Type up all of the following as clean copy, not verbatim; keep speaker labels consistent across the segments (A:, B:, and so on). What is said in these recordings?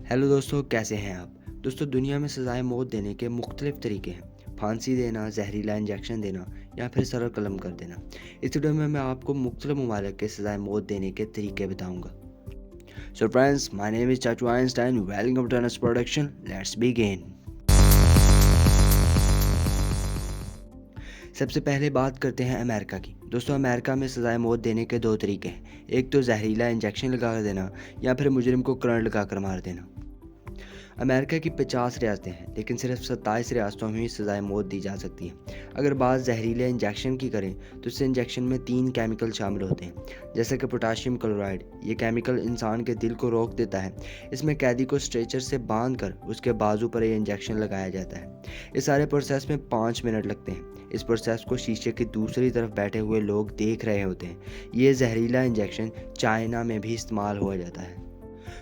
A: Hello दोस्तों, कैसे हैं आप। दोस्तों, दुनिया में सज़ाए मौत देने के मुख्तलिफ तरीके हैं। फांसी देना, जहरीला इंजेक्शन देना या फिर सर कलम कर देना। इस वीडियो में मैं आपको मुख्तलिफ ममालिक के सज़ाए मौत देने के तरीके बताऊंगा। So friends, my name is चाचू Einstein. Welcome to Anas production. Let's begin. सबसे पहले बात करते हैं अमेरिका की। दोस्तों, अमेरिका में सज़ाए मौत देने के दो तरीके हैं। एक तो जहरीला इंजेक्शन लगा कर देना या फिर मुजरिम को करंट लगा कर मार देना। अमेरिका की 50 रियासतें हैं, लेकिन सिर्फ 27 रियासतों में ही सज़ाए मौत दी जा सकती है। अगर बात जहरीले इंजेक्शन की करें तो इस इंजेक्शन में 3 केमिकल शामिल होते हैं, जैसे कि पोटाशियम क्लोराइड। ये केमिकल इंसान के दिल को रोक देता है। इसमें कैदी को स्ट्रेचर से बांध कर उसके बाजू पर ये इंजेक्शन लगाया जाता है। इस सारे प्रोसेस में 5 मिनट लगते हैं। इस प्रोसेस को शीशे की दूसरी तरफ बैठे हुए लोग देख रहे होते हैं। ये जहरीला इंजेक्शन चाइना में भी इस्तेमाल हुआ जाता है।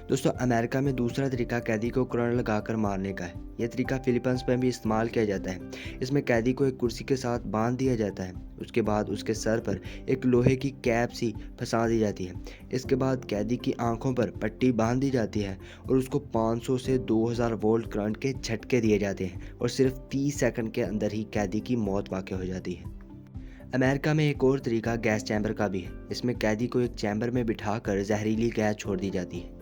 A: दोस्तों, अमेरिका में दूसरा तरीका कैदी को करंट लगाकर मारने का है। यह तरीका फिलीपींस में भी इस्तेमाल किया जाता है। इसमें कैदी को एक कुर्सी के साथ बांध दिया जाता है। उसके बाद उसके सर पर एक लोहे की कैप सी फंसा दी जाती है। इसके बाद कैदी की आंखों पर पट्टी बांध दी जाती है और उसको 500 से 2000 वोल्ट करंट के झटके दिए जाते हैं और सिर्फ 30 सेकंड के अंदर ही कैदी की मौत वाक़ई हो जाती है। अमेरिका में एक और तरीका गैस चैम्बर का भी है। इसमें कैदी को एक चैम्बर में बिठाकर जहरीली गैस छोड़ दी जाती है।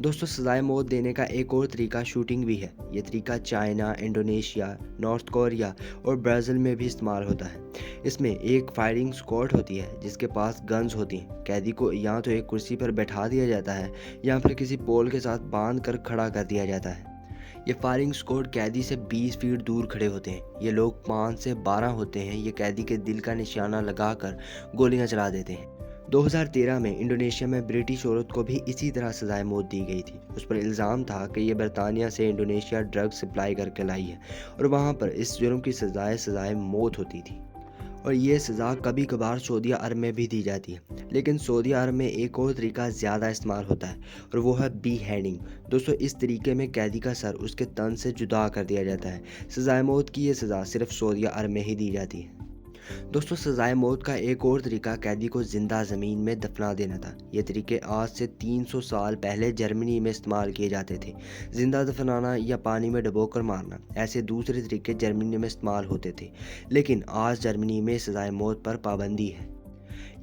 A: दोस्तों, सज़ाए मौत देने का एक और तरीका शूटिंग भी है। ये तरीका चाइना, इंडोनेशिया, नॉर्थ कोरिया और ब्राज़ील में भी इस्तेमाल होता है। इसमें एक फायरिंग स्क्वाड होती है जिसके पास गन्स होती हैं। कैदी को या तो एक कुर्सी पर बैठा दिया जाता है या फिर किसी पोल के साथ बांध कर खड़ा कर दिया जाता है। ये फायरिंग स्क्वाड कैदी से 20 फीट दूर खड़े होते हैं। ये लोग 5 से 12 होते हैं। ये कैदी के दिल का निशाना लगाकर गोलियां चला देते हैं। 2013 में इंडोनेशिया में ब्रिटिश औरत को भी इसी तरह सज़ाए मौत दी गई थी। उस पर इल्ज़ाम था कि ये बरतानिया से इंडोनेशिया ड्रग सप्लाई करके लाई है और वहाँ पर इस जुर्म की सज़ाए मौत होती थी। और ये सज़ा कभी कभार सऊदी अरब में भी दी जाती है, लेकिन सऊदी अरब में एक और तरीका ज़्यादा इस्तेमाल होता है और वो है बी हैंडिंग। दोस्तों, इस तरीके में कैदी का सर उसके तन से जुदा कर दिया जाता है। सज़ाए मौत की ये सज़ा सिर्फ सऊदी अरब में ही दी जाती है। दोस्तों, सज़ाए मौत का एक और तरीका कैदी को ज़िंदा ज़मीन में दफना देना था। ये तरीके आज से 300 साल पहले जर्मनी में इस्तेमाल किए जाते थे। ज़िंदा दफनाना या पानी में डुबोकर मारना, ऐसे दूसरे तरीके जर्मनी में इस्तेमाल होते थे, लेकिन आज जर्मनी में सज़ाए मौत पर पाबंदी है।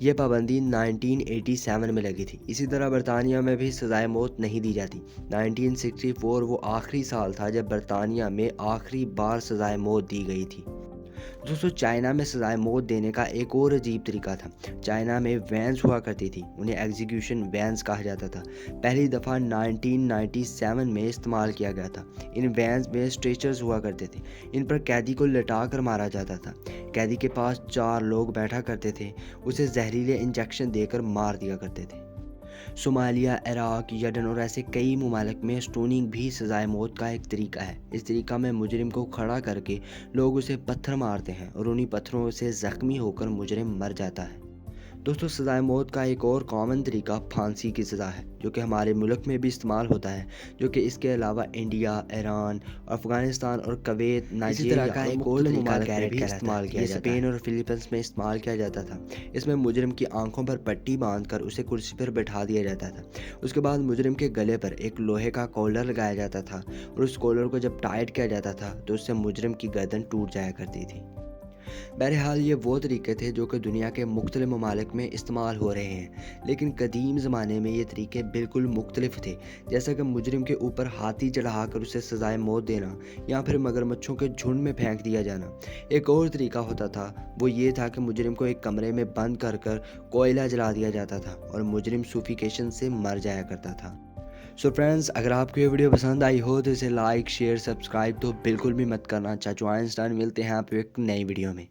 A: यह पाबंदी 1987 में लगी थी। इसी तरह बरतानिया में भी सज़ाए मौत नहीं दी जाती। 1964 वो आखिरी साल था जब बरतानिया में आखिरी बार सज़ाए मौत दी गई थी। दोस्तों, चाइना में सज़ाए मौत देने का एक और अजीब तरीका था। चाइना में वैन्स हुआ करती थी, उन्हें एग्जीक्यूशन वैन्स कहा जाता था। पहली दफ़ा 1997 में इस्तेमाल किया गया था। इन वैन्स में स्ट्रेचर्स हुआ करते थे। इन पर कैदी को लटा कर मारा जाता था। कैदी के पास 4 लोग बैठा करते थे। उसे जहरीले इंजेक्शन देकर मार दिया करते थे। सोमालिया, इराक, यमन और ऐसे कई ममालिक में स्टोनिंग भी सज़ाए मौत का एक तरीका है। इस तरीका में मुजरिम को खड़ा करके लोग उसे पत्थर मारते हैं और उन्हीं पत्थरों से ज़ख्मी होकर मुजरिम मर जाता है। दोस्तों, सज़ाए मौत का एक और कॉमन तरीका फांसी की सज़ा है, जो कि हमारे मुल्क में भी इस्तेमाल होता है, जो कि इसके अलावा इंडिया, ईरान, अफ़गानिस्तान और कुवैत, नाइजीरिया का एक और तरीका कैरेट भी इस्तेमाल किया जाता है। स्पेन और फिलीपींस में इस्तेमाल किया जाता था। इसमें मुजरिम की आंखों पर पट्टी बांधकर उसे कुर्सी पर बैठा दिया जाता था। उसके बाद मुजरिम के गले पर एक लोहे का कॉलर लगाया जाता था और उस कॉलर को जब टाइट किया जाता था तो उससे मुजरिम की गर्दन टूट जाया करती थी। बहरहाल, ये वो तरीके थे जो कि दुनिया के मुख्तलिफ ममालिक में इस्तेमाल हो रहे हैं, लेकिन कदीम ज़माने में ये तरीके बिल्कुल मुख्तलिफ थे। जैसा कि मुजरिम के ऊपर हाथी चढ़ाकर उसे सज़ाए मौत देना या फिर मगरमच्छों के झुंड में फेंक दिया जाना। एक और तरीका होता था, वो ये था कि मुजरिम को एक कमरे में बंद कर कर कोयला जला दिया जाता था और मुजरिम सूफिकेशन से मर जाया करता था। सो फ्रेंड्स, अगर आपको ये वीडियो पसंद आई हो तो इसे लाइक, शेयर, सब्सक्राइब तो बिल्कुल भी मत करना। चाचू आइंस्टाइन मिलते हैं आप एक नई वीडियो में।